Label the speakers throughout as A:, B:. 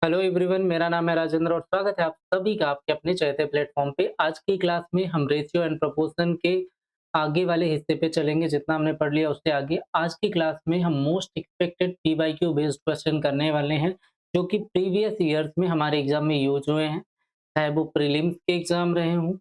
A: Hello everyone, मेरा नाम है राजेंद्र और स्वागत है आप सभी का आपके अपने चहेते प्लेटफॉर्म पे। आज की क्लास में हम रेशियो एंड प्रोपोर्शन के आगे वाले हिस्से पे चलेंगे। जितना हमने पढ़ लिया उससे आगे आज की क्लास में हम most expected PYQ based question करने वाले हैं, जो कि प्रीवियस ईयर्स में हमारे एग्जाम में यूज हुए हैं। चाहे वो प्रीलिम्स के एग्जाम रहे हों,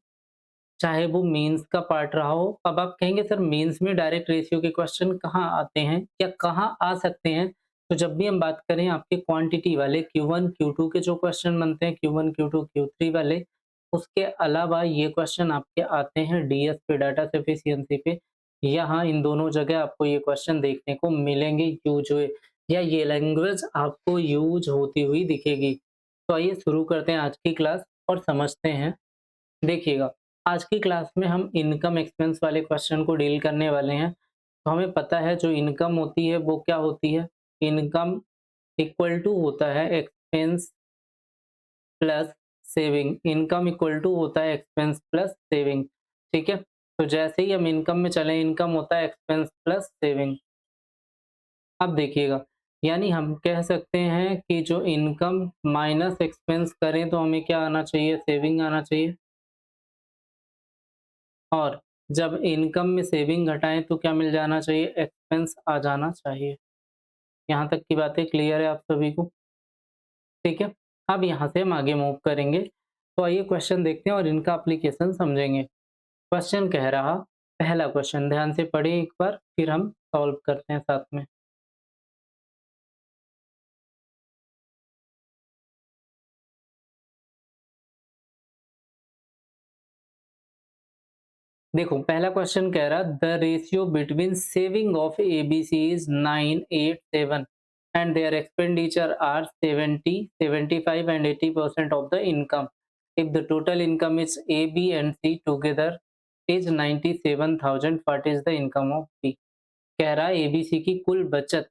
A: चाहे वो मेंस का पार्ट रहा हो। अब आप कहेंगे सर मेंस में डायरेक्ट रेशियो के क्वेश्चन कहाँ आते हैं या कहाँ आ सकते हैं? तो जब भी हम बात करें आपके क्वांटिटी वाले Q1 Q2 के जो क्वेश्चन बनते हैं, Q1 Q2 Q3 वाले, उसके अलावा ये क्वेश्चन आपके आते हैं डीएस पे, डाटा सफिशिएंसी पे। यहाँ इन दोनों जगह आपको ये क्वेश्चन देखने को मिलेंगे यूज हुए, या ये लैंग्वेज आपको यूज होती हुई दिखेगी। तो आइए शुरू करते हैं आज की क्लास और समझते हैं। देखिएगा, आज की क्लास में हम इनकम एक्सपेंस वाले क्वेश्चन को डील करने वाले हैं। तो हमें पता है जो इनकम होती है वो क्या होती है? इनकम इक्वल टू होता है expense plus saving. Income equal to होता है एक्सपेंस प्लस सेविंग। ठीक है? तो जैसे ही हम इनकम में चले, इनकम होता है एक्सपेंस प्लस सेविंग। अब देखिएगा, यानी हम कह सकते हैं कि जो इनकम माइनस एक्सपेंस करें तो हमें क्या आना चाहिए? सेविंग आना चाहिए। और जब इनकम में सेविंग घटाएँ तो क्या मिल जाना चाहिए? एक्सपेंस आ जाना चाहिए। यहाँ तक की बातें क्लियर है आप सभी को? ठीक है? अब यहाँ से हम आगे मूव करेंगे। तो आइए क्वेश्चन देखते हैं और इनका एप्लीकेशन समझेंगे। क्वेश्चन कह रहा, पहला क्वेश्चन ध्यान से पढ़ें एक बार, फिर हम सॉल्व करते हैं साथ में। देखो पहला क्वेश्चन कह रहा, the ratio between saving of ABC is 987 and their expenditure are 70, 75 and 80% of the income. If the total income is A, B and C together is 97,000, what is the income of B? कह रहा है ABC की कुल बचत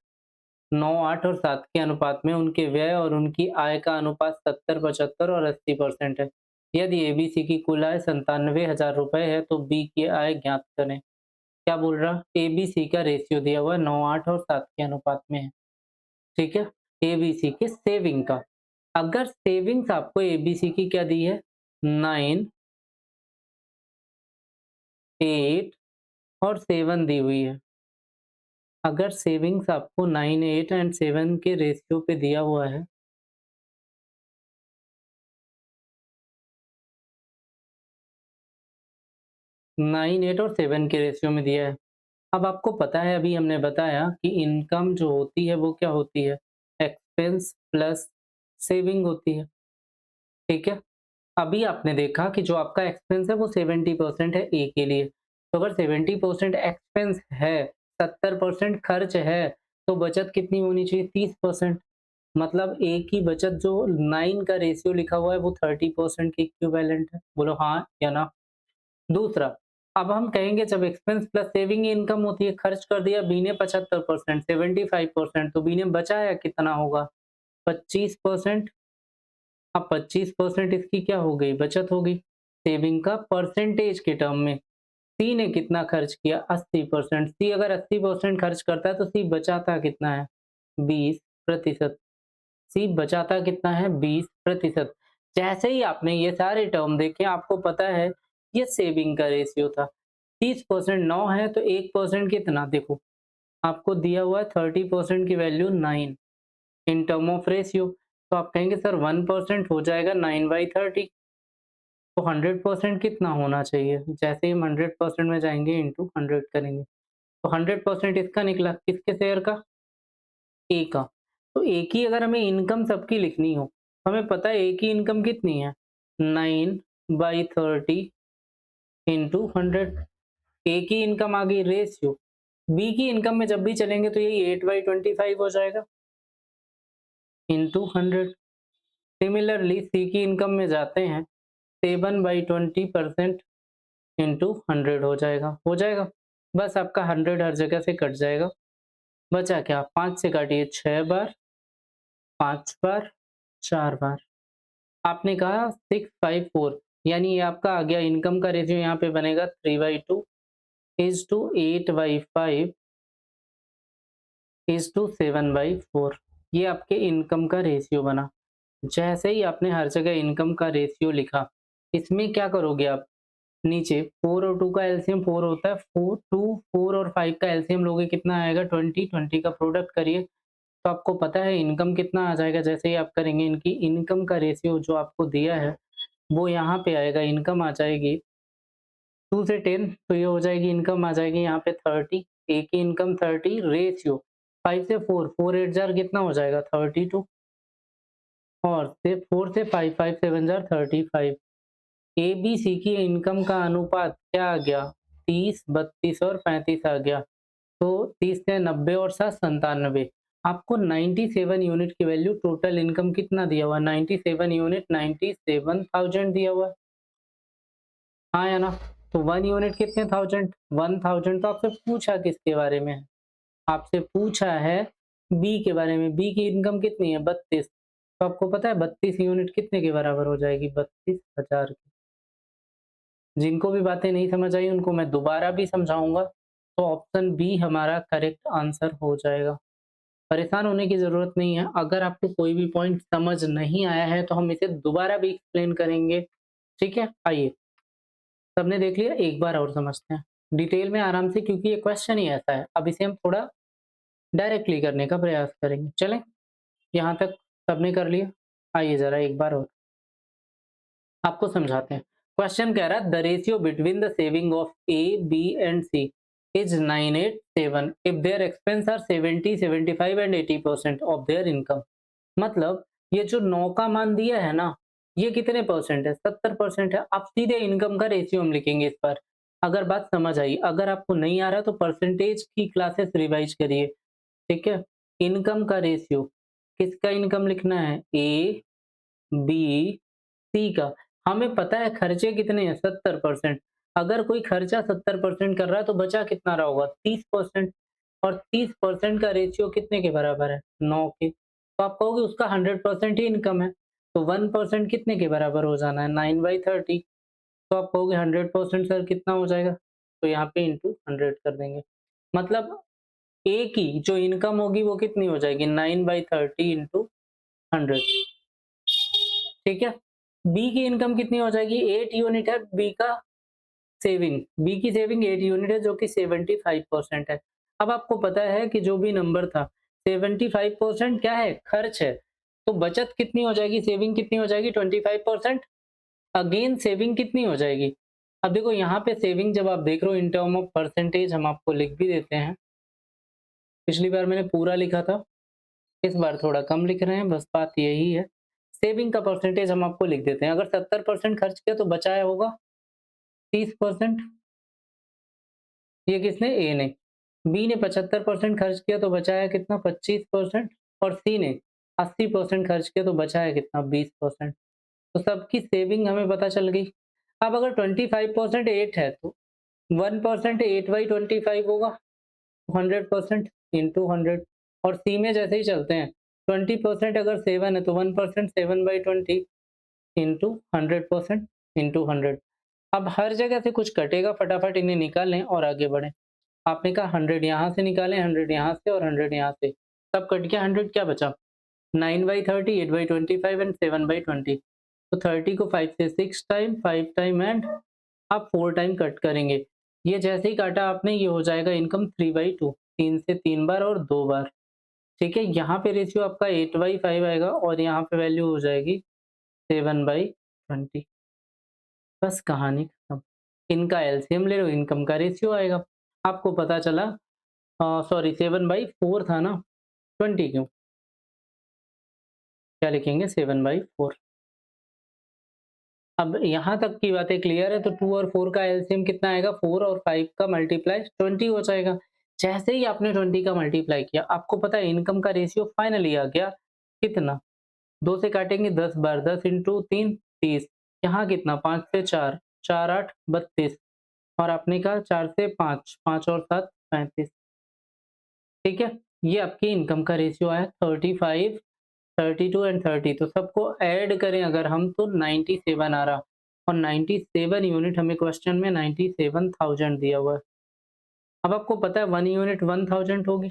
A: 9, 8 और 7 के अनुपात में उनके व्यय और उनकी आय का अनुपात 70, 75 और 80% है। यदि एबीसी की कुल आय 97,000 रुपए है तो बी की आय ज्ञात करें। क्या बोल रहा? एबीसी का रेशियो दिया हुआ है 9, 8 और 7 के अनुपात में है। ठीक है? एबीसी की सेविंग का। अगर सेविंग्स आपको एबीसी की क्या दी है? 9, 8 और 7 दी हुई है। अगर सेविंग्स आपको 9, 8 एंड 7 के रेशियो पे दिया हुआ है, 9, 8 और 7 के रेशियो में दिया है। अब आपको पता है, अभी हमने बताया कि इनकम जो होती है वो क्या होती है? एक्सपेंस प्लस सेविंग होती है। ठीक है? अभी आपने देखा कि जो आपका एक्सपेंस है वो 70% है ए के लिए। तो अगर 70% एक्सपेंस है, 70% खर्च है, तो बचत कितनी होनी चाहिए? 30%। मतलब ए की बचत जो 9 का रेशियो लिखा हुआ है वो 30% के इक्विवेलेंट है। बोलो हाँ या ना? दूसरा, अब हम कहेंगे जब एक्सपेंस प्लस सेविंग इनकम होती है, खर्च कर दिया बी ने 75%, 75%, तो बी ने बचाया कितना होगा? 25%। अब 25% इसकी क्या हो गई? बचत हो गई। सेविंग का परसेंटेज के टर्म में सी ने कितना खर्च किया? 80%। सी अगर 80% खर्च करता है तो सी बचाता कितना है? 20%। सी बचाता कितना है? 20%। जैसे ही आपने ये सारे टर्म देखे, आपको पता है ये सेविंग का रेशियो था। 30% 9 है तो 1% कितना? देखो आपको दिया हुआ है 30% की value 9 in term of ratio. तो आप कहेंगे सर 1% हो जाएगा 9/30। तो 100% कितना होना चाहिए? जैसे ही हम 100% में जाएँगे इंटू 100 करेंगे। तो 100% इसका निकला, किसके शेयर का? ए का। तो ए की अगर हमें इनकम सबकी लिखनी हो, तो हमें पता है ए की इनकम कितनी है? 9/30 इंटू 100। ए की इनकम आ गई रेशियो। बी की इनकम में जब भी चलेंगे तो यही 8/25 हो जाएगा इंटू 100। सिमिलरली सी की इनकम में जाते हैं 7/20% इंटू 100 हो जाएगा। हो जाएगा? बस आपका 100 हर जगह से कट जाएगा। बचा क्या? 5 से काटिए 6 बार, 5 बार, 4 बार। आपने कहा 654, यानी ये आपका आ गया इनकम का रेशियो। यहाँ पे बनेगा 3/2 इज टू 8/5 इज टू 7/4। ये आपके इनकम का रेशियो बना। जैसे ही आपने हर जगह इनकम का रेशियो लिखा, इसमें क्या करोगे आप, नीचे 4 और 2 का एलसीएम 4 होता है, 4 2 4 और 5 का एलसीएम लोगे कितना आएगा 20, 20 का प्रोडक्ट करिए, तो आपको पता है इनकम कितना आ जाएगा। जैसे ही आप करेंगे इनकी इनकम का रेशियो जो आपको दिया है, वो यहाँ पे आएगा, इनकम आ जाएगी 2 से 10, तो ये हो जाएगी इनकम आ जाएगी यहाँ पे 30, ए की इनकम 30, रेशियो 5 से 4, 4 8 जार कितना हो जाएगा 32, और से 4 से 5, 5 7 जार 35। ए बी सी की इनकम का अनुपात क्या आ गया, 30, 32 और 35 आ गया। तो 30 से 90 और 7 97। आपको 97 यूनिट की वैल्यू, टोटल इनकम कितना दिया हुआ है, 97 यूनिट, 97,000 दिया हुआ है। हाँ या ना? तो 1 यूनिट कितने थाउजेंड, 1000। तो आपसे पूछा किसके बारे में है, आपसे पूछा है बी के बारे में। बी की इनकम कितनी है 32, तो आपको पता है 32 यूनिट कितने के बराबर हो जाएगी, 32,000। जिनको भी बातें नहीं समझ आई उनको मैं दोबारा भी समझाऊंगा, तो ऑप्शन बी हमारा करेक्ट आंसर हो जाएगा। परेशान होने की ज़रूरत नहीं है, अगर आपको कोई भी पॉइंट समझ नहीं आया है तो हम इसे दोबारा भी एक्सप्लेन करेंगे, ठीक है? आइए, सबने देख लिया, एक बार और समझते हैं डिटेल में आराम से, क्योंकि ये क्वेश्चन ही ऐसा है। अब इसे हम थोड़ा डायरेक्टली करने का प्रयास करेंगे। चलें, यहाँ तक सबने कर लिया? आइए ज़रा एक बार और आपको समझाते हैं। क्वेश्चन कह रहा है the ratio between the saving of A, B and C is 987 if their expense are 70, 75 and 80% of their income. मतलब ये जो 9 का मान दिया है ना, ये कितने परसेंट है, 70% है। आप सीधे इनकम का रेशियो हम लिखेंगे इस पर। अगर बात समझ आई, अगर आपको नहीं आ रहा तो परसेंटेज की क्लासेस रिवाइज करिए, ठीक है? इनकम का रेशियो, किसका इनकम लिखना है, ए बी सी का। हमें पता है खर्चे कितने हैं, 70%। अगर कोई खर्चा 70% कर रहा है तो बचा कितना रहा होगा, 30%। और 30% का रेशियो कितने के बराबर है, 9 के। तो आप कहोगे उसका 100% ही इनकम है, तो 1% कितने के बराबर हो जाना है, 9/30। तो आप कहोगे 100% सर कितना हो जाएगा, तो यहाँ पे इंटू 100 कर देंगे। मतलब ए की जो इनकम होगी वो कितनी हो जाएगी, 9/30 इंटू 100, ठीक है? बी की इनकम कितनी हो जाएगी, 8 यूनिट है बी का सेविंग, बी की सेविंग 8 यूनिट है जो कि 75% है। अब आपको पता है कि जो भी नंबर था 75% क्या है, खर्च है। तो बचत कितनी हो जाएगी, सेविंग कितनी हो जाएगी, 25%। अगेन सेविंग कितनी हो जाएगी। अब देखो यहाँ पे सेविंग जब आप देख रहे हो इन टर्म ऑफ परसेंटेज, हम आपको लिख भी देते हैं। पिछली बार मैंने पूरा लिखा था, इस बार थोड़ा कम लिख रहे हैं, बस बात यही है। सेविंग का परसेंटेज हम आपको लिख देते हैं। अगर 70% खर्च किया तो बचाया होगा 30%। ये किसने, ए ने। बी ने 75% खर्च किया तो बचाया कितना, 25%। और सी ने 80% खर्च किया तो बचाया कितना, 20%। तो सबकी सेविंग हमें पता चल गई। अब अगर 25% 8 है तो 1% 8/25 होगा, 100% इंटू 100। और सी में जैसे ही चलते हैं, 20% अगर 7 है तो 1% 7/20 इंटू 100% इंटू 100। अब हर जगह से कुछ कटेगा, फटाफट इन्हें निकालें और आगे बढ़ें। आपने कहा 100 यहाँ से निकालें, 100 यहाँ से और 100 यहाँ से, सब कट गया। 100 क्या बचा, 9/30, 8/25 एंड 7/20। तो 30 को 5 से 6 टाइम, 5 टाइम एंड आप 4 टाइम कट करेंगे। ये जैसे ही काटा आपने, ये हो जाएगा इनकम 3/2, 3 से 3 बार और 2 बार, ठीक है? यहाँ पे रेशियो आपका 8/5 आएगा और यहाँ पे वैल्यू हो जाएगी 7/20। बस कहानी खत्म। इनका एलसीएम ले लो, इनकम का रेशियो आएगा। आपको पता चला, सॉरी 7/4 था ना, 20 क्यों, क्या लिखेंगे 7/4। अब यहाँ तक की बातें क्लियर है, तो 2 और 4 का एलसीएम कितना आएगा, 4 और 5 का मल्टीप्लाई 20 हो जाएगा। जैसे ही आपने 20 का मल्टीप्लाई किया, आपको पता है इनकम का रेशियो फाइनली आ गया कितना, 2 से काटेंगे 10 बार, 10 इंटू 3 30। यहाँ कितना, 5 से 4, 4 8 32। और आपने कहा 4 से 5, 5 और 7 35, ठीक है? ये आपकी इनकम का रेशियो आया 35, 32 एंड 30। तो सबको ऐड करें अगर हम, तो 97 आ रहा। और 97 यूनिट हमें क्वेश्चन में 97,000 दिया हुआ है। अब आपको पता है 1 यूनिट 1000 होगी,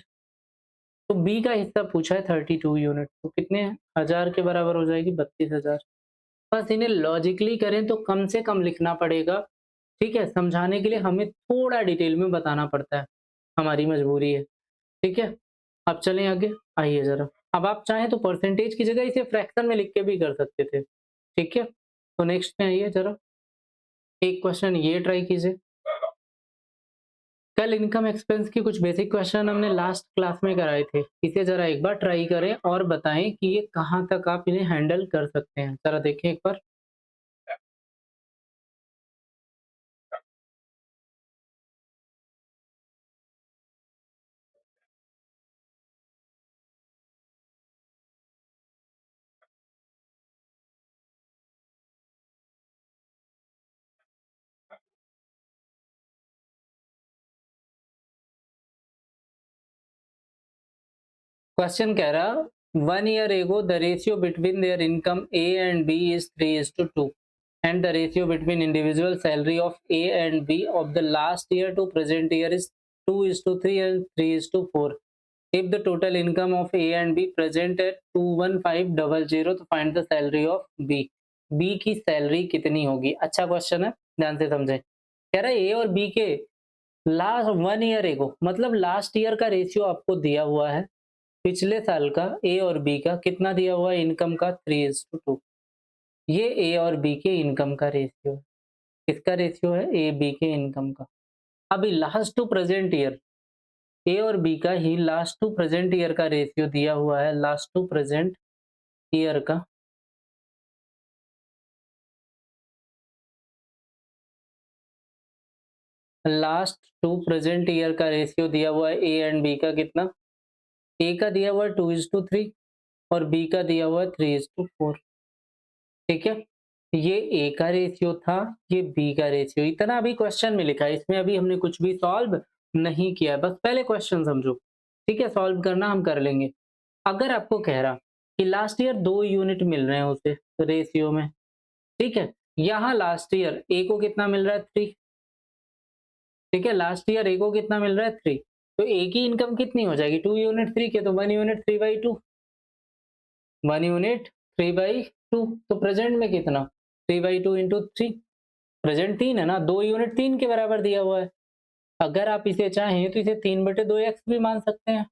A: तो बी का हिस्सा पूछा है 32 यूनिट, तो कितने हज़ार के बराबर हो जाएगी 32,000। बस इन्हें लॉजिकली करें तो कम से कम लिखना पड़ेगा, ठीक है? समझाने के लिए हमें थोड़ा डिटेल में बताना पड़ता है, हमारी मजबूरी है, ठीक है? अब चलें आगे, आइए ज़रा। अब आप चाहें तो परसेंटेज की जगह इसे फ्रैक्शन में लिख के भी कर सकते थे, ठीक है? तो नेक्स्ट में आइए ज़रा, एक क्वेश्चन ये ट्राई कीजिए। कल इनकम एक्सपेंस की कुछ बेसिक क्वेश्चन हमने लास्ट क्लास में कराए थे। इसे ज़रा एक बार ट्राई करें और बताएँ कि ये कहाँ तक आप इन्हें हैंडल कर सकते हैं। ज़रा देखें एक बार। क्वेश्चन कह रहा 1 year ago the ratio between their income A and B is 3:2 and the ratio between individual salary of A and B of the last year to present year is 2:3 and 3:4. If the total income of A and B present at 21500 तो find the salary of B. B की salary कितनी होगी? अच्छा question है, ध्यान से समझें। कह रहा है ए और बी के लास्ट 1 ईयर एगो मतलब लास्ट ईयर का रेशियो आपको दिया हुआ है। पिछले साल का ए और बी का कितना दिया हुआ है इनकम का 3:2। ये ए और बी के इनकम का रेशियो है। किसका रेशियो है? ए बी के इनकम का। अभी लास्ट टू प्रेजेंट ईयर ए और बी का ही लास्ट टू प्रेजेंट ईयर का रेशियो दिया हुआ है। लास्ट टू प्रेजेंट ईयर का लास्ट टू प्रेजेंट ईयर का रेशियो दिया हुआ है ए एंड बी का कितना? ए का दिया हुआ है 2:3 और बी का दिया हुआ है 3:4। ठीक है? ये ए का रेशियो था, ये बी का रेशियो। इतना अभी क्वेश्चन में लिखा है, इसमें अभी हमने कुछ भी सॉल्व नहीं किया है, बस पहले क्वेश्चन समझो। ठीक है? सॉल्व करना हम कर लेंगे। अगर आपको कह रहा कि लास्ट ईयर 2 यूनिट मिल रहे हैं उसे रेशियो में, ठीक है? यहाँ लास्ट ईयर ए को कितना मिल रहा है? 3। ठीक है? लास्ट ईयर ए को कितना मिल रहा है? 3। तो ए की इनकम कितनी हो जाएगी? 2 यूनिट 3 के तो 1 यूनिट 3/2। 1 यूनिट 3/2 तो प्रेजेंट में कितना? 3/2 इंटू 3। प्रेजेंट 3 है ना, 2 यूनिट 3 के बराबर दिया हुआ है। अगर आप इसे चाहें तो इसे 3/2 एक्स भी मान सकते हैं,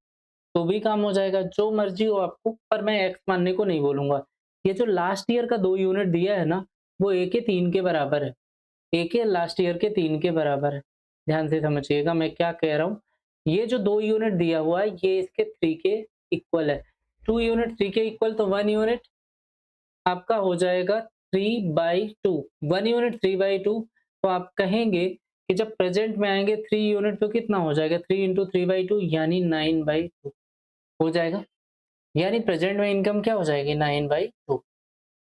A: तो भी काम हो जाएगा, जो मर्जी हो आपको, पर मैं एक्स मानने को नहीं बोलूँगा। ये जो लास्ट ईयर का 2 यूनिट दिया है ना, वो ए के 3 के बराबर है। ए के लास्ट ईयर के 3 के बराबर है। ध्यान से समझिएगा मैं क्या कह रहा हूँ। ये जो 2 यूनिट दिया हुआ है, ये इसके 3 के इक्वल है। 2 यूनिट 3 के इक्वल तो 1 यूनिट आपका हो जाएगा 3/2। 1 यूनिट 3/2 तो आप कहेंगे कि जब प्रेजेंट में आएँगे 3 यूनिट तो कितना हो जाएगा? 3 इंटू 3/2 यानी 9/2 हो जाएगा। यानी प्रेजेंट में इनकम क्या हो जाएगी? 9/2।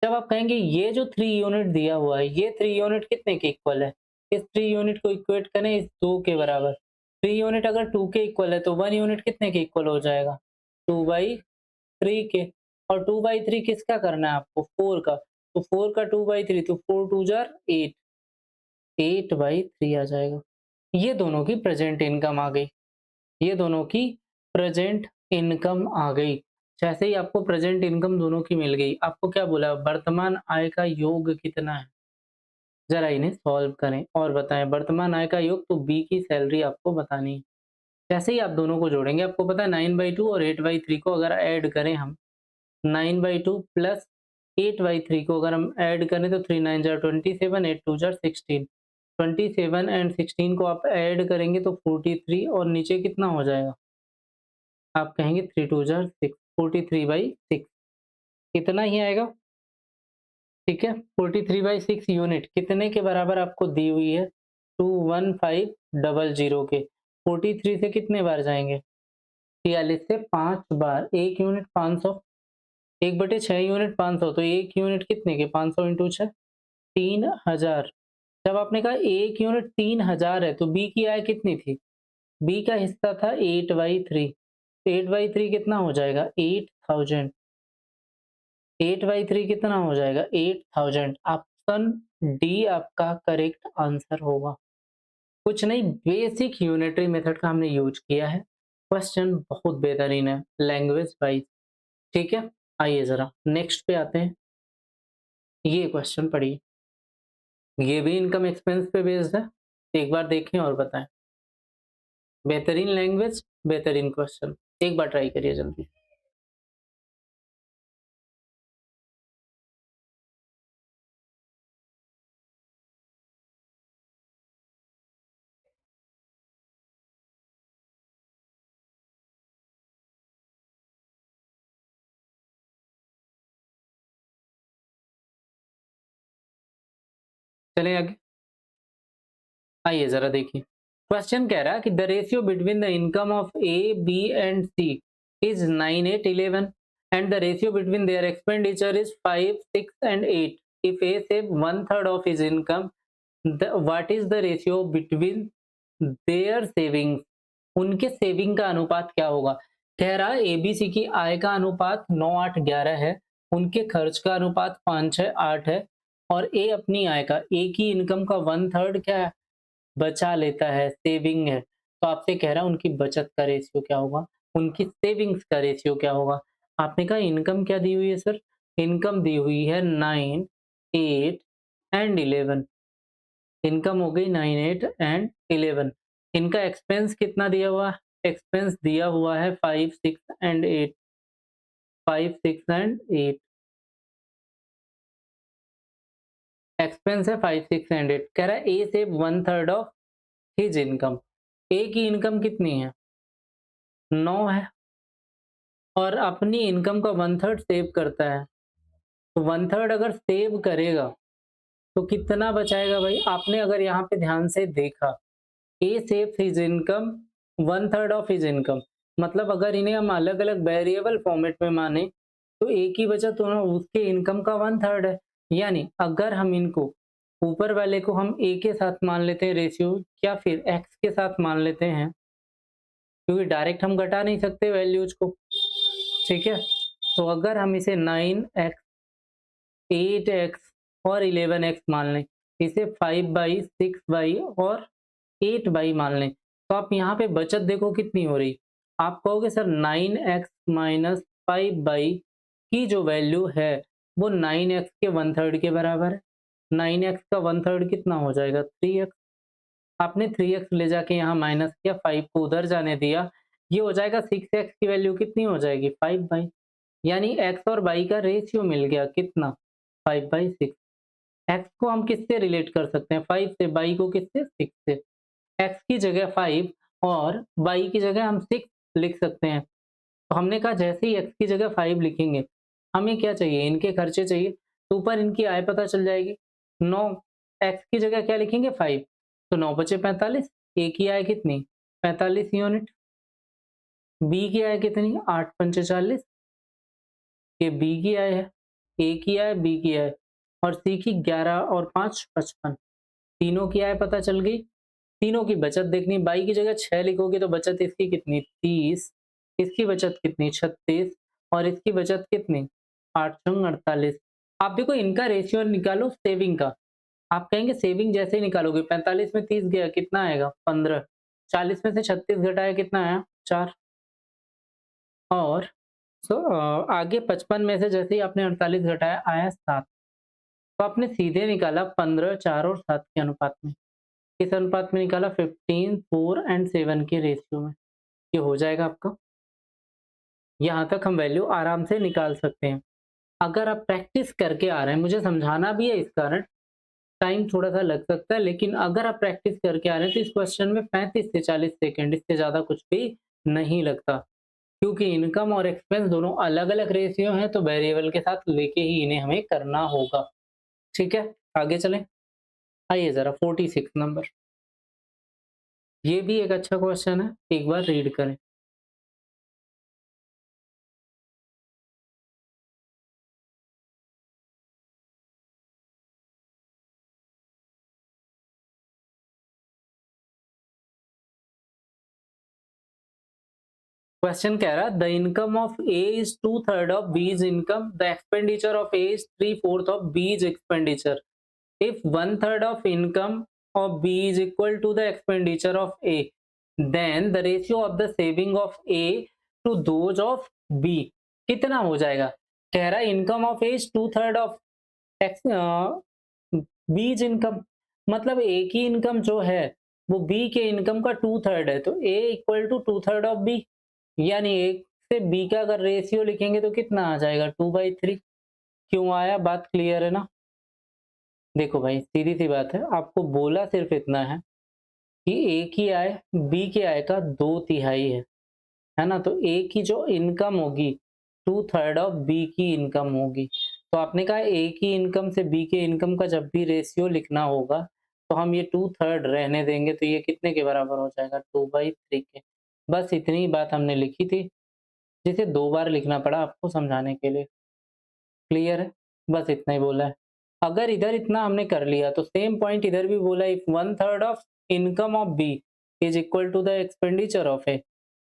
A: जब आप कहेंगे ये जो 3 यूनिट दिया हुआ है, ये 3 यूनिट कितने के इक्वल है? इस 3 यूनिट को इक्वेट करें इस 2 के बराबर। 3 यूनिट अगर 2 के इक्वल है तो 1 यूनिट कितने के इक्वल हो जाएगा? 2/3 के। और 2/3 किसका करना है आपको? 4 का। तो 4 का 2/3 तो 4 2 जार 8। 8/3 आ जाएगा। ये दोनों की प्रेजेंट इनकम आ गई। ये दोनों की प्रेजेंट इनकम आ गई। जैसे ही आपको प्रेजेंट इनकम दोनों की मिल गई, आपको क्या बोला? वर्तमान आय का योग कितना है? ज़रा इन्हें सॉल्व करें और बताएँ। वर्तमान आय का योग तो बी की सैलरी आपको बतानी है। जैसे ही आप दोनों को जोड़ेंगे, आपको पता है 9/2 और 8/3 को अगर ऐड करें हम, 9/2 प्लस 8/3 को अगर हम ऐड करें तो 3 9 जार 27, 8 2 जार 16। 27 एंड 16 को आप ऐड करेंगे तो 43 और नीचे कितना हो जाएगा? आप कहेंगे 3 2 जार 6, 43/6 इतना ही आएगा। ठीक है? 43/6 यूनिट कितने के बराबर आपको दी हुई है? 21500 के। 43 से कितने बार जाएँगे? 43 से 5 बार। 1 यूनिट 500, 1/6 यूनिट 500 तो 1 यूनिट कितने के? 500 इंटू 6 3000। जब आपने कहा 1 यूनिट 3000 है तो बी की आय कितनी थी? बी का हिस्सा था 8/3। 8/3 कितना हो जाएगा? 8000। 8/3 कितना हो जाएगा? 8000। ऑप्शन डी आपका करेक्ट आंसर होगा। कुछ नहीं, बेसिक यूनिटरी मेथड का हमने यूज़ किया है। क्वेश्चन बहुत बेहतरीन है लैंग्वेज वाइज। ठीक है, आइए ज़रा नेक्स्ट पे आते हैं। ये क्वेश्चन पढ़िए, ये भी इनकम एक्सपेंस पे बेस्ड है। एक बार देखें और बताएं। बेहतरीन लैंग्वेज, बेहतरीन क्वेश्चन, एक बार ट्राई करिए जल्दी। चलें आगे। आइए ज़रा देखिए। क्वेश्चन कह रहा है कि the ratio between the income of A, B and C is 9, 8, 11 and the ratio between their expenditure is 5, 6 and 8। If A save one third of his income, what is the ratio between their savings. उनके saving का अनुपात क्या होगा। कह रहा है ABC की आय का अनुपात 9, 8, 11 है, उनके खर्च का अनुपात 5, 6, 8 है, और ए अपनी आय का, ए की इनकम का वन थर्ड क्या है, बचा लेता है, सेविंग है। तो आपसे कह रहा है उनकी बचत का रेशियो क्या होगा, उनकी सेविंग्स का रेशियो क्या होगा। आपने कहा इनकम क्या दी हुई है सर, इनकम दी हुई है 9, 8 एंड 11। इनकम हो गई 9, 8 एंड 11। इनका एक्सपेंस कितना दिया हुआ है, एक्सपेंस दिया हुआ है 5, 6 एंड 8, 5, 6 एंड 8। एक्सपेंस है 5, 6 एंड 8। कह रहा है A save one third of his income. A की इनकम कितनी है, 9 है, और अपनी इनकम का वन थर्ड सेव करता है। तो वन थर्ड अगर सेव करेगा तो कितना बचाएगा भाई। आपने अगर यहाँ पे ध्यान से देखा, ए save his income one third of his income, मतलब अगर इन्हें हम अलग अलग वेरिएबल फॉर्मेट में माने तो ए की बचत होना उसके इनकम का वन थर्ड है। यानी अगर हम इनको ऊपर वाले को हम ए के साथ मान लेते हैं रेशियो, या फिर एक्स के साथ मान लेते हैं, क्योंकि डायरेक्ट हम घटा नहीं सकते वैल्यूज को। ठीक है, तो अगर हम इसे 9x, 8x और 11x मान लें, इसे 5/6 और 8 मान लें, तो आप यहाँ पे बचत देखो कितनी हो रही। आप कहोगे सर 9x माइनस 5 की जो वैल्यू है वो 9x के वन थर्ड के बराबर है। 9x का वन थर्ड कितना हो जाएगा, 3x। आपने 3x ले जाके यहाँ माइनस किया, 5 को उधर जाने दिया, ये हो जाएगा 6x की वैल्यू कितनी हो जाएगी, 5। यानी x और y का रेशियो मिल गया कितना, 5/6। x को हम किससे रिलेट कर सकते हैं, 5 से, y को किससे, 6 से। x की जगह 5 और y की जगह हम 6 लिख सकते हैं। तो हमने कहा जैसे ही x की जगह 5 लिखेंगे, हमें क्या चाहिए, इनके खर्चे चाहिए, तो ऊपर इनकी आय पता चल जाएगी। 9, x की जगह क्या लिखेंगे, 5, तो 9 बचे 45। a की आय कितनी, 45 यूनिट। b की आय कितनी, 8 पंचे 40। ये b की आय है, a की आय, b की आय, और c की 11 और 5 55। तीनों की आय पता चल गई। तीनों की बचत देखनी, बाई की जगह 6 लिखोगे तो बचत इसकी कितनी, 30, इसकी बचत कितनी, 36, और इसकी बचत कितनी, 8 चौंग 48। आप देखो इनका रेशियो निकालो सेविंग का। आप कहेंगे सेविंग जैसे ही निकालोगे, 45 में 30 गया कितना आएगा, 15। 40 में से 36 घटाया कितना आया, 4। और आगे 55 में से जैसे ही आपने 48 घटाया आया 7। तो आपने सीधे निकाला 15, 4 और 7 के अनुपात में। किस अनुपात में निकाला, 15, 4 एंड 7 के रेशियो में। ये हो जाएगा आपका। यहाँ तक हम वैल्यू आराम से निकाल सकते हैं। अगर आप प्रैक्टिस करके आ रहे हैं, मुझे समझाना भी है, इस कारण टाइम थोड़ा-सा लग सकता है, लेकिन अगर आप प्रैक्टिस करके आ रहे हैं तो इस क्वेश्चन में 35 से 40 सेकंड, इससे ज़्यादा कुछ भी नहीं लगता। क्योंकि इनकम और एक्सपेंस दोनों अलग-अलग रेशियो हैं, तो वेरिएबल के साथ लेके ही इन्हें हमें करना होगा। ठीक है, आगे चलें। आइए ज़रा 46 नंबर। ये भी एक अच्छा क्वेश्चन है, एक बार रीड करें। क्वेश्चन कह रहा है the income of A is 2/3 of B's income, the expenditure of A is 3/4 of B's expenditure. If one third of income of B is equal to the expenditure of A, then the ratio of the saving of A to those of B कितना हो जाएगा? कह रहा है income of A is 2/3 of x B's income, मतलब A की income जो है वो बी के इनकम का 2/3 है, तो ए इक्वल टू 2/3 ऑफ बी, यानी ए से बी का अगर रेशियो लिखेंगे तो कितना आ जाएगा? 2/3। क्यों आया? बात क्लियर है ना? देखो भाई सीधी सी बात है, आपको बोला सिर्फ इतना है कि ए की आय बी के आय का 2/3 है ना? तो ए की जो इनकम होगी 2/3 ऑफ बी की इनकम होगी। तो आपने कहा ए की इनकम से बी के इनकम का जब भी रेशियो लिखना होगा तो हम ये 2/3 रहने देंगे, तो ये कितने के बराबर हो जाएगा? 2/3 के। बस इतनी ही बात हमने लिखी थी, जिसे 2 बार लिखना पड़ा आपको समझाने के लिए। क्लियर है? बस इतना ही बोला है। अगर इधर इतना हमने कर लिया तो सेम पॉइंट इधर भी बोला, if 1/3 of income of B is equal to the expenditure of A,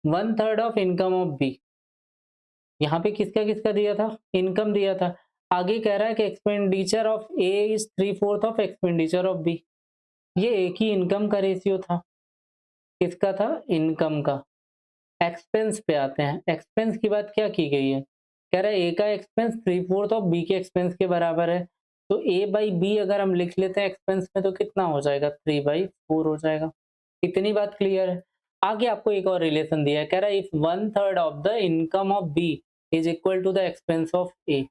A: 1/3 of income of B. यहाँ पे किसका किसका दिया था? इनकम दिया था। आगे कह रहा है कि expenditure of A is 3/4 of expenditure of B. ये ए की इनकम का रेशियो था। किसका था? इनकम का। एक्सपेंस पे आते हैं। एक्सपेंस की बात क्या की गई है? कह रहा है ए का एक्सपेंस 3/4 ऑफ बी के एक्सपेंस के बराबर है, तो ए बाई बी अगर हम लिख लेते हैं एक्सपेंस में तो कितना हो जाएगा? 3/4 हो जाएगा। इतनी बात क्लियर है? आगे आपको एक और रिलेशन दिया है, कह रहा है if 1/3 of the income of B is equal to the expense of A.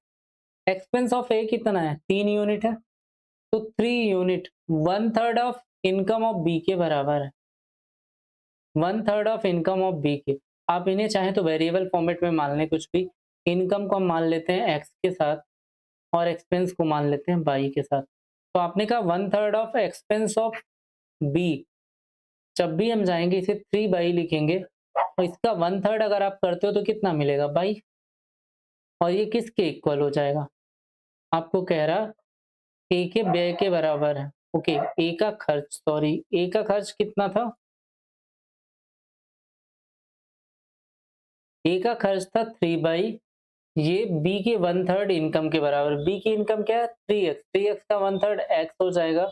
A: Expense of A कितना है? 3 यूनिट है, तो 3 unit 1/3 of income of B के बराबर है। 1/3 ऑफ इनकम ऑफ बी के। आप इन्हें चाहें तो वेरिएबल फॉर्मेट में मान लें कुछ भी। इनकम को हम मान लेते हैं एक्स के साथ और एक्सपेंस को मान लेते हैं वाई के साथ। तो आपने कहा 1/3 ऑफ एक्सपेंस ऑफ बी, जब भी हम जाएंगे इसे 3/, लिखेंगे और इसका 1/3 अगर आप करते हो तो कितना मिलेगा? बाई। और ये किसके इक्वल हो जाएगा? आपको कह रहा ए के व्यय के बराबर है। ओके, ए का खर्च, सॉरी ए का खर्च कितना था? ए का खर्च था 3/, ये बी के 1/3 इनकम के बराबर। बी की इनकम क्या है? 3x, 3x का 1/3 x हो जाएगा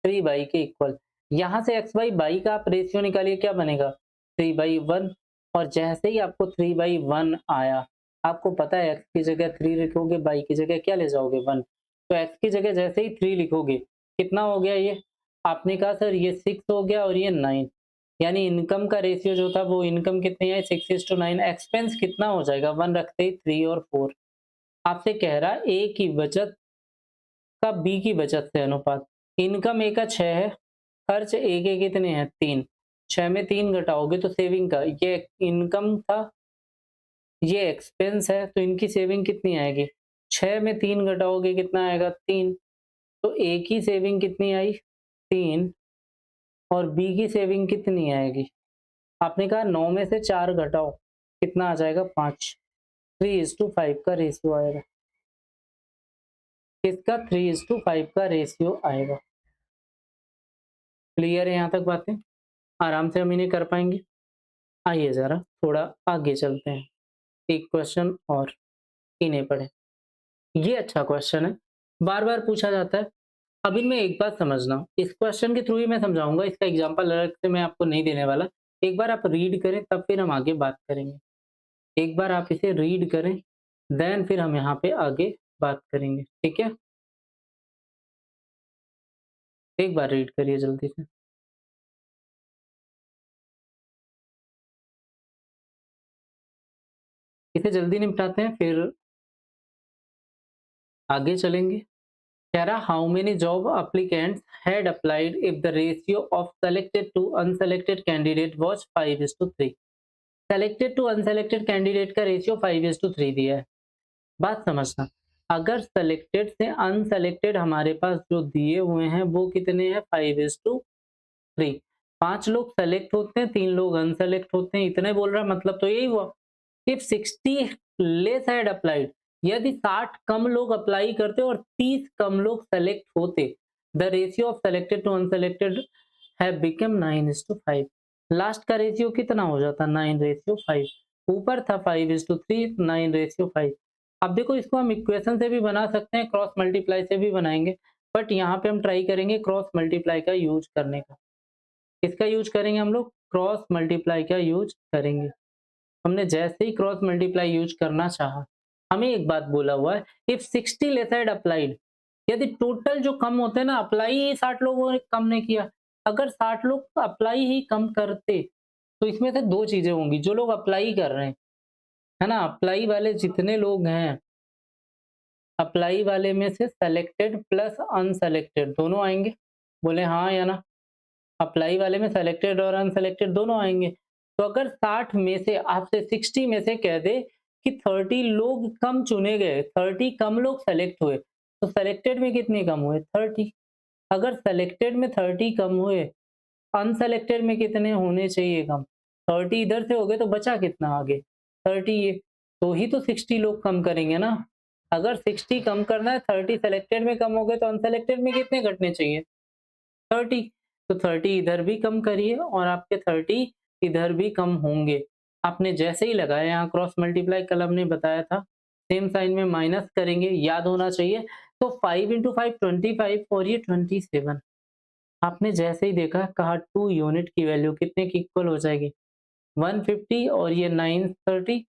A: 3/, के इक्वल। यहाँ से x/y का आप रेशियो निकालिए, क्या बनेगा? 3/1। और जैसे ही आपको 3/1 आया, आपको पता है x की जगह 3 लिखोगे, y की जगह क्या ले जाओगे? 1। तो x की जगह जैसे ही 3 लिखोगे, कितना हो गया ये? आपने कहा सर ये 6 हो गया और ये 9, यानी इनकम का रेशियो जो था वो इनकम कितनी है? 6:9। एक्सपेंस कितना हो जाएगा? 1 रखते ही 3 और 4। आपसे कह रहा है ए की बचत का बी की बचत से अनुपात। इनकम ए का 6 है, खर्च ए के कितने हैं? 3। 6 में 3 घटाओगे तो सेविंग का, ये इनकम था, ये एक्सपेंस है, तो इनकी सेविंग कितनी आएगी? 6 में 3 घटाओगे कितना आएगा? 3। तो ए की सेविंग कितनी आई? 3। और बी की सेविंग कितनी आएगी? आपने कहा 9 में से 4 घटाओ, कितना आ जाएगा? 5। 3:5 का रेशियो आएगा। किसका? 3:5 का रेशियो आएगा। क्लियर है यहाँ तक बातें? आराम से हम इन्हें कर पाएंगे। आइए जरा थोड़ा आगे चलते हैं, एक क्वेश्चन और इन्हें पढ़ें। ये अच्छा क्वेश्चन है, बार बार पूछा जाता है। अब इनमें एक बात समझना, इस क्वेश्चन के थ्रू ही मैं समझाऊंगा, इसका एग्जाम्पल अलग से मैं आपको नहीं देने वाला। एक बार आप रीड करें तब फिर हम आगे बात करेंगे। एक बार आप इसे रीड करें, देन फिर हम यहाँ पे आगे बात करेंगे, ठीक है? एक बार रीड करिए जल्दी से। इसे जल्दी निपटाते हैं फिर आगे चलेंगे। कह रहा how many job applicants had applied if the ratio of selected to unselected candidate was 5:3। Selected to unselected candidate का रेशियो 5:3 दिया है। बात समझना, अगर सेलेक्टेड से अनसेलेक्टेड हमारे पास जो दिए हुए हैं वो कितने हैं? 5:3। 5 लोग सेलेक्ट होते हैं, 3 लोग अनसेलेक्ट होते हैं, इतने बोल रहा है, मतलब तो यही हुआ। इफ 60 लेस हैड अप्लाइड, यदि 60 कम लोग अप्लाई करते और 30 कम लोग सेलेक्ट होते, the ratio of selected to unselected have become 9:5। Last का रेशियो कितना हो जाता? 9:5। ऊपर था 5:3, 9:5। अब देखो इसको हम इक्वेशन से भी बना सकते हैं, क्रॉस मल्टीप्लाई से भी बनाएंगे, बट यहाँ पे हम ट्राई करेंगे क्रॉस मल्टीप्लाई का यूज करने का। किसका यूज करेंगे हम लोग? क्रॉस मल्टीप्लाई का यूज करेंगे। हमने जैसे ही क्रॉस मल्टीप्लाई यूज करना चाहा, हमें एक बात बोला हुआ है, इफ 60 लेस हैड अप्लाइड, यदि टोटल जो कम होते हैं ना, अप्लाई ही 60 लोगों ने कम ने किया, अगर 60 लोग अप्लाई ही कम करते तो इसमें से दो चीजें होंगी, जो लोग अप्लाई कर रहे हैं, है ना, अप्लाई वाले जितने लोग हैं, अप्लाई वाले में से सेलेक्टेड प्लस अनसेलेक्टेड दोनों आएंगे, बोले हाँ या ना। अप्लाई वाले में सेलेक्टेड और अनसेलेक्टेड दोनों आएंगे। तो अगर 60 में से आपसे 60 में से कह दे कि 30 लोग कम चुने गए, 30 कम लोग सेलेक्ट हुए, तो सेलेक्टेड में कितने कम हुए? 30। अगर सेलेक्टेड में 30 कम हुए, अनसेलेक्टेड में कितने होने चाहिए कम? 30 इधर से हो गए तो बचा कितना आगे? 30 ये, तो ही तो 60 लोग कम करेंगे ना। अगर 60 कम करना है, 30 सेलेक्टेड में कम हो गए तो अनसेलेक्टेड में कितने घटने चाहिए? 30। तो 30 इधर भी कम करिए और आपके 30 इधर भी कम होंगे। आपने जैसे ही लगाया, यहाँ क्रॉस मल्टीप्लाई कल हमने बताया था, सेम साइन में माइनस करेंगे, याद होना चाहिए। तो 5 इंटू 5 25 और ये 27। आपने जैसे ही देखा, कहा 2 यूनिट की वैल्यू कितने की इक्वल हो जाएगी? 150 और ये 9 30,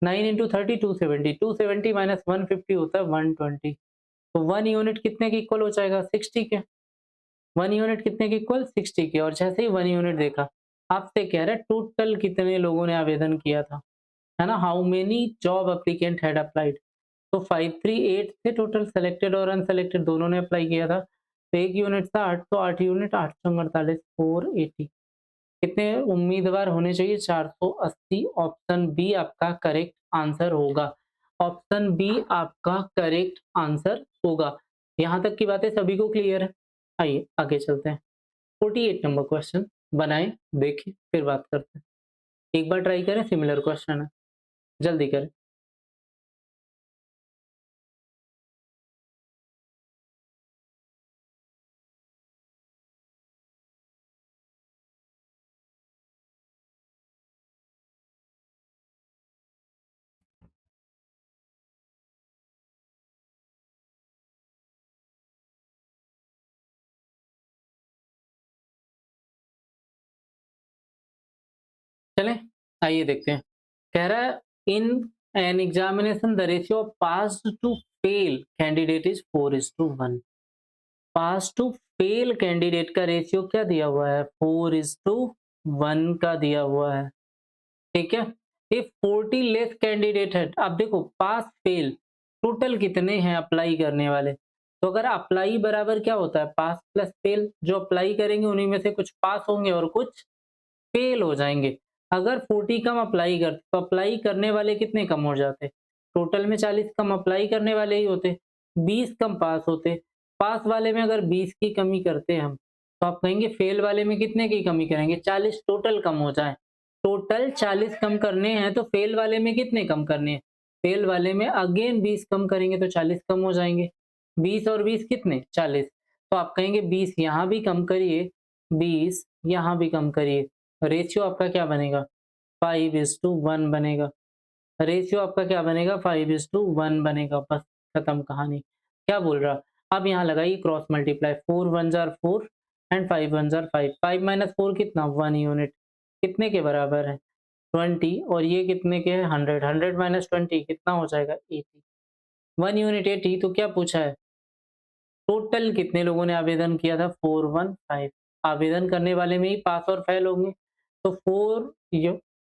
A: 9 इंटू 30 270, 270 माइनस 150 होता है 120। तो 1 यूनिट कितने की इक्वल हो जाएगा? 60 के। 1 यूनिट कितने की इक्वल? 60 के। और जैसे ही 1 यूनिट देखा, आपसे कह रहा है टोटल कितने लोगों ने आवेदन किया था, है ना, how many job applicant had applied. तो 538 थे टोटल, सेलेक्टेड और अनसेलेक्टेड दोनों ने अप्लाई किया था। तो 1 यूनिट था 8, तो 8 यूनिट 848 480। कितने उम्मीदवार होने चाहिए? 480। ऑप्शन बी आपका करेक्ट आंसर होगा। ऑप्शन बी आपका करेक्ट आंसर होगा। यहाँ तक की बातें सभी को क्लियर है? आइए आगे चलते हैं। 48 नंबर क्वेश्चन बनाएं, देखें, फिर बात करते हैं। एक बार ट्राई करें, सिमिलर क्वेश्चन है, जल्दी करें। चलें, आइए देखते हैं। कह रहा है in an examination the ratio of pass to fail candidate is 4:1। Pass to fail candidate का रेशियो क्या दिया हुआ है? 4:1 का दिया हुआ है। ठीक है। इफ 40 लेस कैंडिडेट है, अब देखो पास फेल टोटल कितने हैं अप्लाई करने वाले, तो अगर अप्लाई बराबर क्या होता है? पास प्लस फेल। जो अप्लाई करेंगे उन्हीं में से कुछ पास होंगे और कुछ फेल हो जाएंगे। अगर 40 कम अप्लाई करते तो अप्लाई करने वाले कितने कम हो जाते? टोटल में 40 कम अप्लाई करने वाले ही होते, 20 कम पास होते। पास वाले में अगर 20 की कमी करते हम, तो आप कहेंगे फेल वाले में कितने की कमी करेंगे? 40 टोटल कम हो जाए। टोटल 40 कम करने हैं तो फेल वाले में कितने कम करने हैं? फेल वाले में अगेन 20 कम करेंगे तो 40 कम हो जाएंगे। 20 और 20 कितने? 40। तो आप कहेंगे 20 यहाँ भी कम करिए, 20 यहाँ भी कम करिए, रेशियो आपका क्या बनेगा? 5:1 बनेगा। रेशियो आपका क्या बनेगा? 5:1 बनेगा। बस खत्म कहानी। क्या बोल रहा? अब यहाँ लगाइए cross multiply, 4 1 jar 4 and 5 1 jar 5। 5 minus 4 कितना? 1 यूनिट। कितने के बराबर है? 20। और ये कितने के है? 100। 100 माइनस 20 कितना हो जाएगा? 80। 1 यूनिट 80। तो क्या पूछा है? टोटल कितने लोगों ने आवेदन किया था? 415। आवेदन करने वाले में ही पास और फेल होंगे। तो 4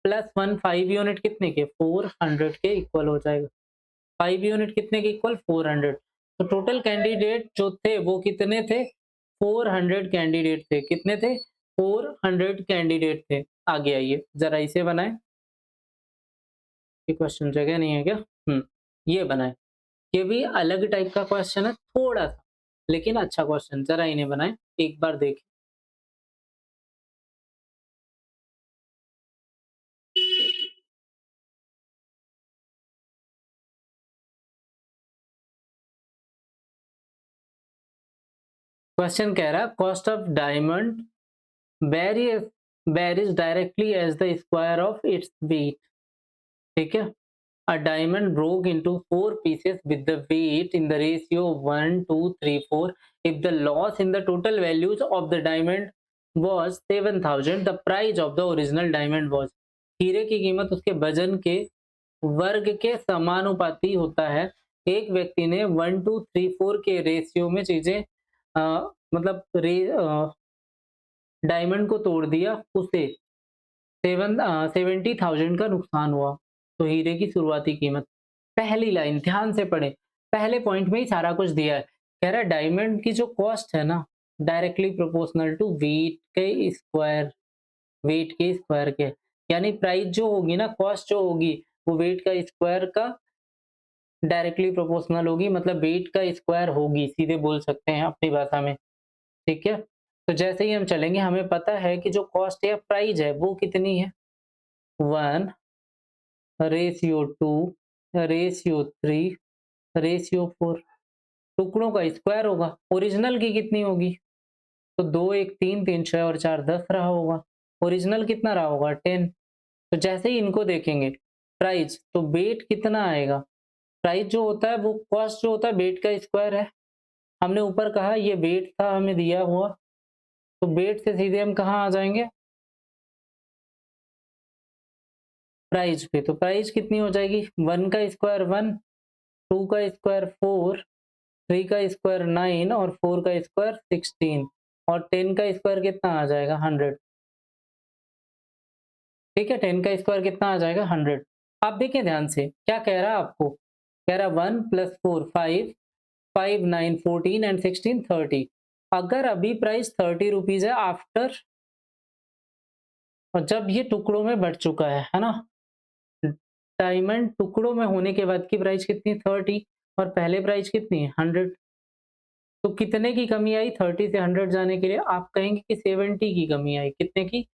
A: प्लस 1 5 यूनिट कितने के? 400 के इक्वल हो जाएगा। 5 यूनिट कितने के इक्वल? 400। तो टोटल कैंडिडेट जो थे वो कितने थे? 400 कैंडिडेट थे। कितने थे? 400 कैंडिडेट थे। आगे आइए जरा इसे बनाएं। ये क्वेश्चन जगह नहीं है क्या? ये बनाएं। ये भी अलग टाइप का क्वेश्चन है थोड़ा सा, लेकिन अच्छा क्वेश्चन। जरा इन्हें बनाएं, एक बार देखें। क्वेश्चन कह रहा है cost of diamond varies directly as the square of its weight। ठीक है। A diamond broke into 4 pieces with the weight in the ratio of 1 2 3 4 if the loss in the total values of the diamond was 7000, the price of the original diamond was. हीरे की कीमत उसके वजन के वर्ग के समानुपाती होता है। एक व्यक्ति ने 1 2 3 4 के रेशियो में चीजें मतलब डायमंड को तोड़ दिया, उसे 70,000 का नुकसान हुआ। तो हीरे की शुरुआती कीमत, पहली लाइन ध्यान से पढ़ें, पहले पॉइंट में ही सारा कुछ दिया है। कह रहा है डायमंड की जो कॉस्ट है ना, डायरेक्टली प्रोपोर्शनल टू वेट के स्क्वायर के, यानी प्राइस जो होगी ना, कॉस्ट जो होगी, वो वेट का स्क्वायर का डायरेक्टली प्रोपोर्शनल होगी, मतलब वेट का स्क्वायर होगी, सीधे बोल सकते हैं अपनी भाषा में। ठीक है? तो जैसे ही हम चलेंगे, हमें पता है कि जो कॉस्ट या प्राइस है वो कितनी है, 1 रेशियो 2 रेशियो 3 रेशियो 4, टुकड़ों का स्क्वायर होगा। ओरिजिनल की कितनी होगी? तो 2 1 3 3 6 और 4 10 रहा होगा। ओरिजिनल कितना रहा होगा? 10। तो जैसे ही इनको देखेंगे, प्राइस तो वेट कितना आएगा? प्राइस जो होता है वो कॉस्ट जो होता है वेट का स्क्वायर है। हमने ऊपर कहा ये वेट था हमें दिया हुआ, तो वेट से सीधे हम कहाँ आ जाएंगे? प्राइस पे। तो प्राइस कितनी हो जाएगी? 1 का स्क्वायर 1, 2 का स्क्वायर 4, 3 का स्क्वायर 9 और 4 का स्क्वायर 16 और 10 का स्क्वायर कितना आ जाएगा? 100। ठीक है, 10 का स्क्वायर कितना आ जाएगा? 100। आप देखिए ध्यान से, क्या कह रहा है आपको? कह रहा 1 + 4 5, 5 9 14 एंड 16 30। अगर अभी प्राइस 30 रुपीज है आफ्टर, और जब ये टुकड़ों में बढ़ चुका है ना, डायमंड टुकड़ों में होने के बाद की प्राइस कितनी? 30 और पहले प्राइस कितनी है? 100। तो कितने की कमी आई 30 से 100 जाने के लिए? आप कहेंगे कि 70 की कमी आई। कितने की?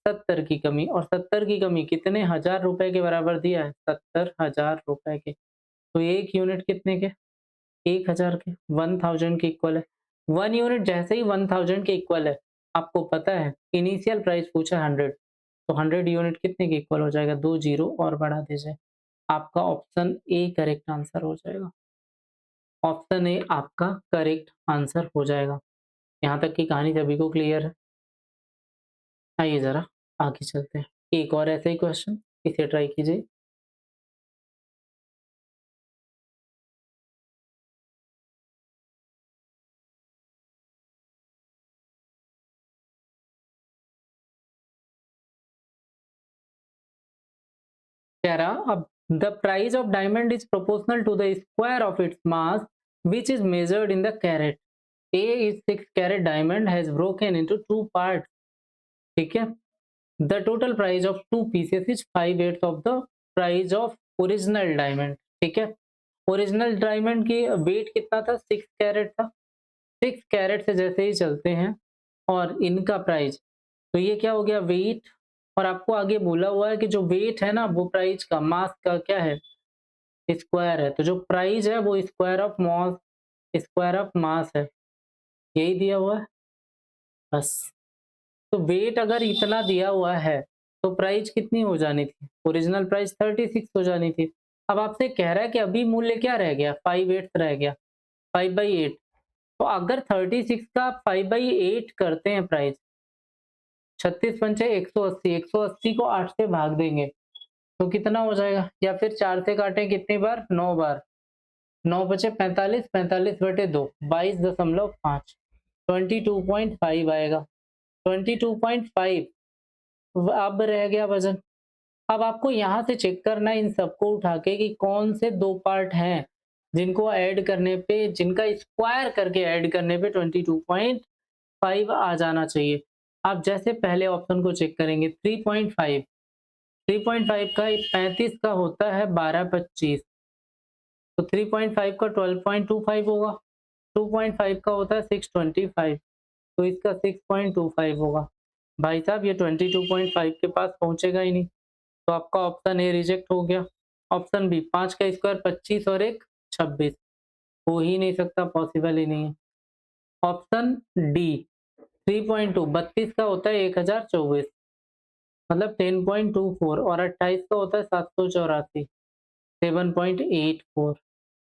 A: 70 की कमी। और 70 की कमी कितने हजार रुपए के बराबर दिया है? 70,000 रुपए के। तो एक यूनिट कितने के? 1000 के, 1000 के इक्वल है। 1 यूनिट जैसे ही 1000 के इक्वल है, आपको पता है इनिशियल प्राइस पूछा 100, तो 100 यूनिट कितने के इक्वल हो जाएगा? 2 जीरो और बढ़ा दीजिए। आपका ऑप्शन ए करेक्ट आंसर हो जाएगा। ऑप्शन ए आपका करेक्ट आंसर हो जाएगा। यहाँ तक की कहानी सभी को क्लियर है? आइए ज़रा आगे चलते हैं। एक और ऐसा ही क्वेश्चन, इसे ट्राई कीजिए। कह रहा अब the price of diamond is proportional to the square of its mass which is measured in the carat. A is 6 carat diamond has broken into 2 parts. ठीक है, the total price of 2 pieces is 5/8 of the price of original diamond. ठीक है, original diamond की wait कितना था? 6 carat था। 6 carat से जैसे ही चलते हैं और इनका प्राइस, तो ये क्या हो गया? वेट। और आपको आगे बोला हुआ है कि जो वेट है ना, वो प्राइस का मास का क्या है? स्क्वायर है। तो जो प्राइस है वो स्क्वायर ऑफ मास है, यही दिया हुआ है बस। तो वेट अगर इतना दिया हुआ है, तो प्राइस कितनी हो जानी थी? ओरिजिनल प्राइस 36 हो जानी थी। अब आपसे कह रहा है कि अभी मूल्य क्या रह गया? 5/8 रह गया, 5/8। तो अगर 36 का 5/8 करते हैं प्राइस, 36 पंचे 180, 180 को 8 से भाग देंगे तो कितना हो जाएगा? या फिर 4 से काटें कितनी बार? 9 बार। 9 बचे 45, 45/2, 22.5, 22.5 आएगा। 22.5 अब रह गया वजन। अब आपको यहाँ से चेक करना है इन सबको उठा के कि कौन से 2 पार्ट हैं जिनको ऐड करने पे, जिनका स्क्वायर करके ऐड करने पे 22.5 आ जाना चाहिए। आप जैसे पहले ऑप्शन को चेक करेंगे 3.5, 3.5 का 35 का होता है 12/25, तो 3.5 का 12.25 होगा। 2.5 का होता है 625, तो इसका 6.25 होगा। भाई साहब ये 22.5 के पास पहुंचेगा ही नहीं, तो आपका ऑप्शन ए रिजेक्ट हो गया। ऑप्शन बी 5 का स्क्वायर 25 और 1 26, हो ही नहीं सकता, पॉसिबल ही नहीं है। ऑप्शन डी 3.2, 32 का होता है 1024, मतलब 10.24, और 28 का होता है 784, 7.84।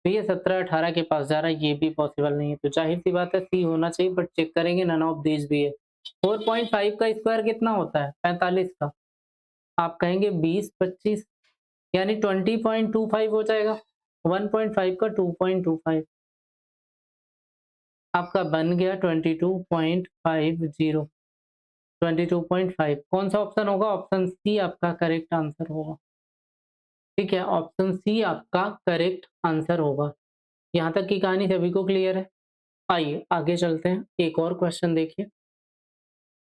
A: तो ये 17 18 के पास जा रहा है, ये भी पॉसिबल नहीं है। तो जाहिर सी बात है सी होना चाहिए, बट चेक करेंगे नन ऑफ दीज भी है। 4.5 का स्क्वायर कितना होता है? 45 का। आप कहेंगे 20, 25 यानी 20.25 हो जाएगा। 1.5 का 2.25 आपका बन गया 22.50। 22.5 कौन सा ऑप्शन होगा? ऑप्शन सी आपका करेक्ट आंसर होगा। ठीक है, ऑप्शन सी आपका करेक्ट आंसर होगा। यहाँ तक की कहानी सभी को क्लियर है? आइए आगे चलते हैं। एक और क्वेश्चन देखिए,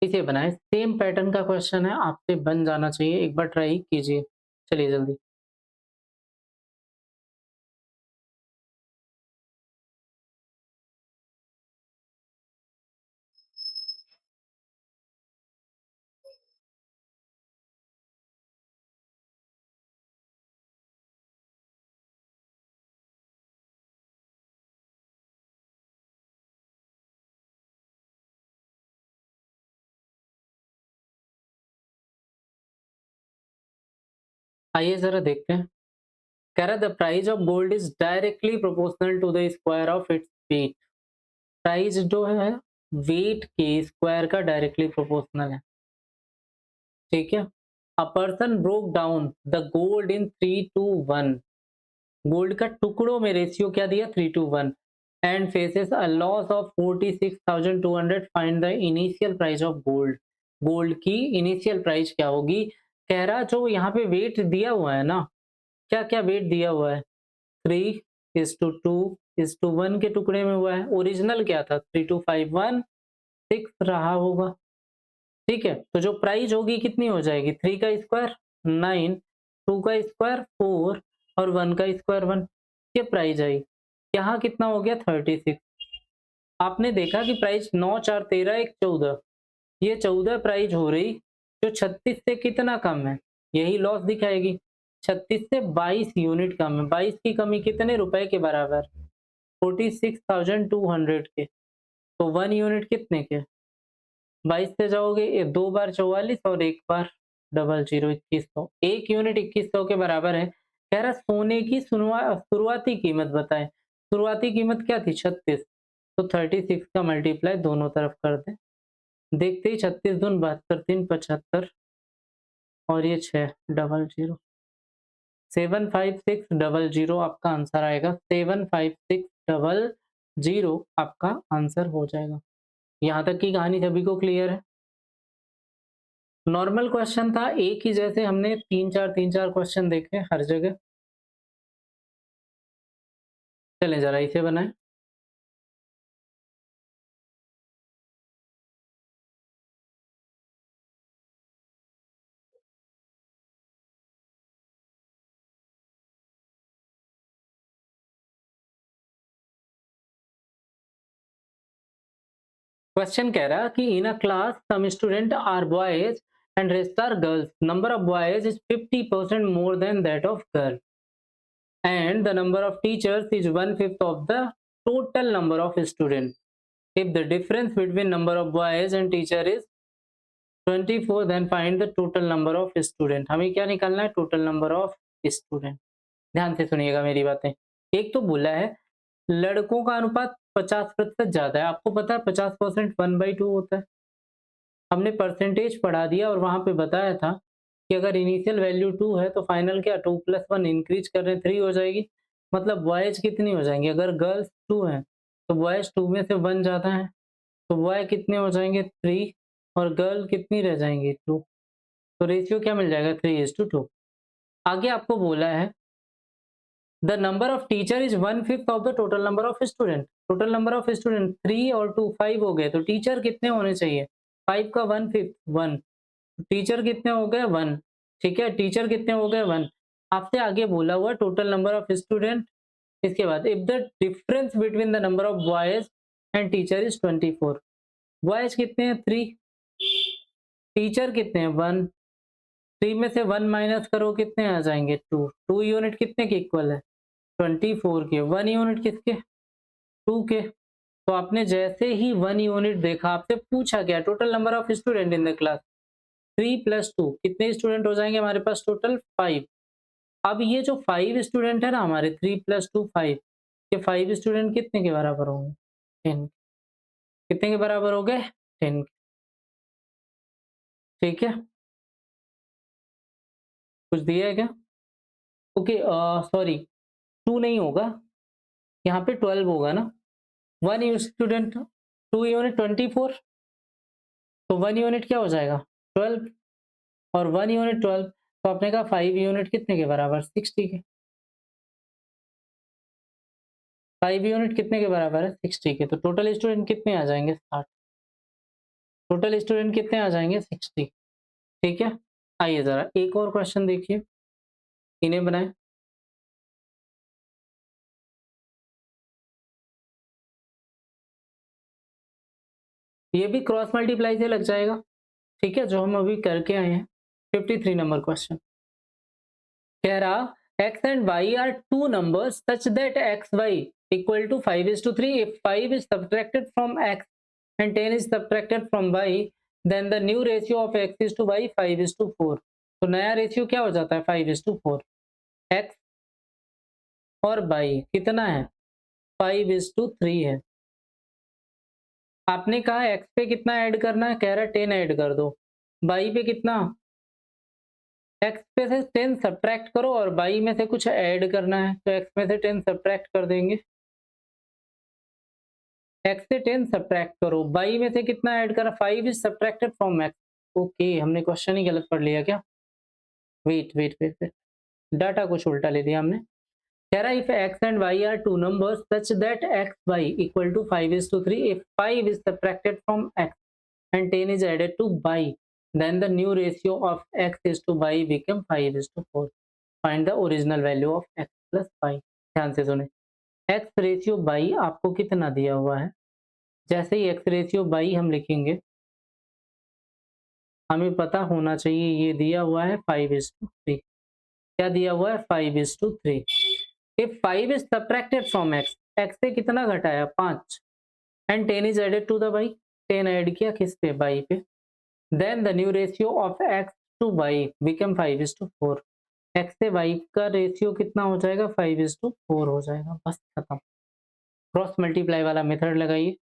A: इसे बनाए। सेम पैटर्न का क्वेश्चन है, आपसे बन जाना चाहिए, एक बार ट्राई कीजिए। चलिए जल्दी। आइए जरा देखते हैं। कह रहा the price of gold is directly proportional to the square of its weight. Price जो है वेट के स्क्वायर का डायरेक्टली प्रोपोर्शनल है। ठीक है, a person broke down the gold in 3:1। Gold का टुकड़ों में रेशियो क्या दिया? 3:1 and faces a loss of 46,200। Find the initial price of gold. Gold की इनिशियल प्राइस क्या होगी? कह रहा जो यहाँ पे वेट दिया हुआ है ना, क्या क्या वेट दिया हुआ है? 3:2:1 के टुकड़े में हुआ है। ओरिजिनल क्या था? 3:2:5:1 6 रहा होगा। ठीक है, तो जो प्राइस होगी कितनी हो जाएगी? 3 का स्क्वायर 9, 2 का स्क्वायर 4 और 1 का स्क्वायर 1। ये प्राइस आई। यहाँ कितना हो गया? 36। आपने देखा कि प्राइस 9 4 13 1 14, ये 14 प्राइस हो रही जो 36 से कितना कम है, यही लॉस दिखाएगी। 36 से 22 यूनिट कम है। 22 की कमी कितने रुपए के बराबर? 46,200 के। तो 1 यूनिट कितने के? 22 से जाओगे, ये 2 बार 44 और 1 बार 00 2100। 1 यूनिट 2100 के बराबर है। कह रहा सोने की शुरुआती कीमत बताएं। शुरुआती कीमत क्या थी? 36। तो 36 का मल्टीप्लाई दोनों तरफ कर दें। देखते ही 36 दून 72 3 75 और ये 600। 75600 आपका आंसर आएगा। 75600 आपका आंसर हो जाएगा। यहाँ तक की कहानी सभी को क्लियर है? नॉर्मल क्वेश्चन था, एक ही जैसे हमने 3-4 क्वेश्चन देखे हर जगह। चलें जरा इसे बनाएं। क्वेश्चन कह रहा कि in a class some student are boys and rest are girls. Number of boys is 50% more than that of girl and the number of teachers is 1/5 of the total number of students. If the difference between number of boys and teacher is 24, then find the total number of student। हमें क्या निकालना है? Total number of student. ध्यान से सुनिएगा मेरी बातें। एक तो बोला है लड़कों का अनुपात 50% ज्यादा है। आपको पता है 50% 1/2 होता है। हमने परसेंटेज पढ़ा दिया और वहां पे बताया था कि अगर इनिशियल वैल्यू 2 है तो फाइनल क्या 2 + 1 इंक्रीज कर रहे 3 हो जाएगी। मतलब बॉयज कितनी हो जाएंगी? अगर गर्ल्स 2 है तो बॉयज 2 में से 1 ज्यादा है, तो बॉय कितने हो जाएंगे? 3 और गर्ल कितनी रह जाएंगी? 2। तो रेशियो क्या मिल जाएगा? 3:2। आगे आपको बोला है the number of teacher is 1/5 of the total number of student. Total number of student 3 और 2 5 हो गए, तो टीचर कितने होने चाहिए? 5 का 1/5 1। टीचर कितने हो गए? 1। ठीक है, टीचर कितने हो गए? 1। आपसे आगे बोला हुआ टोटल नंबर ऑफ स्टूडेंट। इसके बाद if the difference between the number of boys and teacher is 24। Boys कितने हैं? 3। टीचर कितने हैं? 1। 3 में से 1 माइनस करो, कितने आ जाएंगे? 2। 2 यूनिट कितने के इक्वल है? 24 के। 1 यूनिट किसके? 2 के। तो आपने जैसे ही 1 यूनिट देखा, आपसे पूछा गया total number of student in the class 3 + 2 कितने स्टूडेंट हो जाएंगे हमारे पास? टोटल 5। अब ये जो 5 स्टूडेंट है ना हमारे, 3 + 2 5, ये 5 स्टूडेंट कितने के बराबर होंगे? 10। कितने के बराबर हो गए? 10। ठीक है? कुछ दिया है क्या? ओके सॉरी 2 नहीं होगा, यहाँ पे 12 होगा ना? 1 स्टूडेंट 2 यूनिट 24 तो 1 यूनिट क्या हो जाएगा? 12 और 1 यूनिट 12 तो आपने कहा 5 यूनिट कितने के बराबर? 60 के। 5 यूनिट कितने के बराबर है? 60 के। तो टोटल स्टूडेंट कितने आ जाएँगे? 60। टोटल स्टूडेंट कितने आ जाएँगे? 60। ठीक है? आइए ज़रा एक और क्वेश्चन देखिए, इन्हें बनाएँ। ये भी क्रॉस मल्टीप्लाई से लग जाएगा, ठीक है? जो हम अभी करके आए हैं। 53 नंबर क्वेश्चन। कह रहा x and y are two numbers such that xy equal to 5:3. If 5 is subtracted from x and 10 is subtracted from y, then the new ratio of x is to y 5:4. तो नया ratio क्या हो जाता है? 5:4। x और y कितना है? 5:3 है। आपने कहा x पे कितना ऐड करना है? कह रहा है 10 ऐड कर दो। y पे कितना? x पे से 10 सब्ट्रैक्ट करो और y में से कुछ ऐड करना है, तो x में से 10 सब्ट्रैक्ट कर देंगे। x से 10 सब्ट्रैक्ट करो, y में से कितना ऐड करा? 5 is subtracted from x। Okay, हमने क्वेश्चन ही गलत पढ़ लिया क्या? Wait wait wait wait, data कुछ उल्टा ले दिया हमने। कह रहा है if x and y are two numbers such that x y equal to 5:3, if 5 is subtracted from x and 10 is added to y, then the new ratio of x is to y become 5:4. Find the original value of x plus y. ध्यान से सुने, x ratio y आपको कितना दिया हुआ है? जैसे ही x ratio y हम लिखेंगे, हमें पता होना चाहिए ये दिया हुआ है 5:3। क्या दिया हुआ है? 5:3। If 5 is subtracted from x, x से कितना घटाया? 5 and 10 is added to the y, 10 add किया किस पे? y पे। Then the new ratio of x to y become 5:4। x से y का रेशियो कितना हो जाएगा? 5:4 हो जाएगा। बस खत्म। क्रॉस मल्टीप्लाई वाला मेथड लगाइए।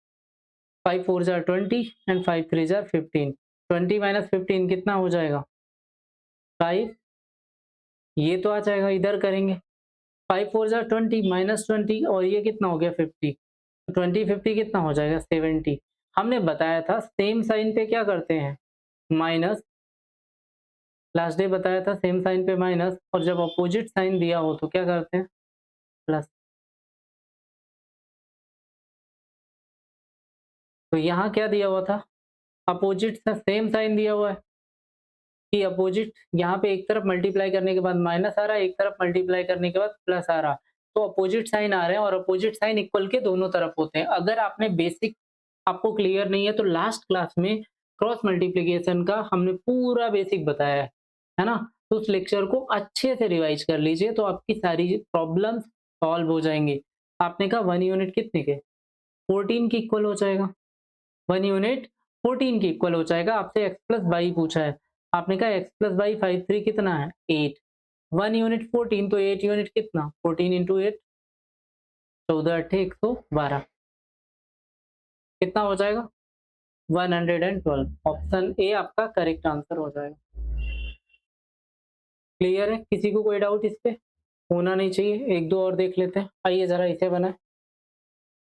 A: 5 4 जार 20 एंड 5 3 जार 15। 20 माइनस 15 कितना हो जाएगा? 5। ये तो आ जाएगा, इधर करेंगे। 5 4 जार 20 माइनस 20 और ये कितना हो गया? 50। 20 50 कितना हो जाएगा? 70। हमने बताया था सेम साइन पे क्या करते हैं? माइनस। लास्ट डे बताया था सेम साइन पे माइनस, और जब अपोजिट साइन दिया हो तो क्या करते हैं? प्लस। तो यहाँ क्या दिया हुआ था? अपोजिट सा सेम साइन दिया हुआ है कि अपोजिट, यहाँ पे एक तरफ मल्टीप्लाई करने के बाद माइनस आ रहा है, एक तरफ मल्टीप्लाई करने के बाद प्लस आ रहा है। तो अपोजिट साइन आ रहे हैं और अपोजिट साइन इक्वल के दोनों तरफ होते हैं। अगर आपने बेसिक आपको क्लियर नहीं है तो लास्ट क्लास में क्रॉस मल्टीप्लिकेशन का हमने पूरा बेसिक बताया है ना? तो उस लेक्चर को अच्छे से रिवाइज कर लीजिए तो आपकी सारी प्रॉब्लम्स सॉल्व हो जाएंगी। आपने कहा 1 यूनिट कितने के? 14 के इक्वल हो जाएगा। 1 यूनिट 14 के इक्वल हो जाएगा। आपसे x प्लस वाई पूछा है, आपने कहा x प्लस वाई 5 3 कितना है? 8। 1 यूनिट 14 तो 8 यूनिट कितना? 14 इंटू 8, 14 8 112 कितना हो जाएगा? 112। ऑप्शन ए आपका करेक्ट आंसर हो जाएगा। क्लियर है? किसी को कोई डाउट इस पे? होना नहीं चाहिए। एक दो और देख लेते हैं। आइए जरा इसे बनाए।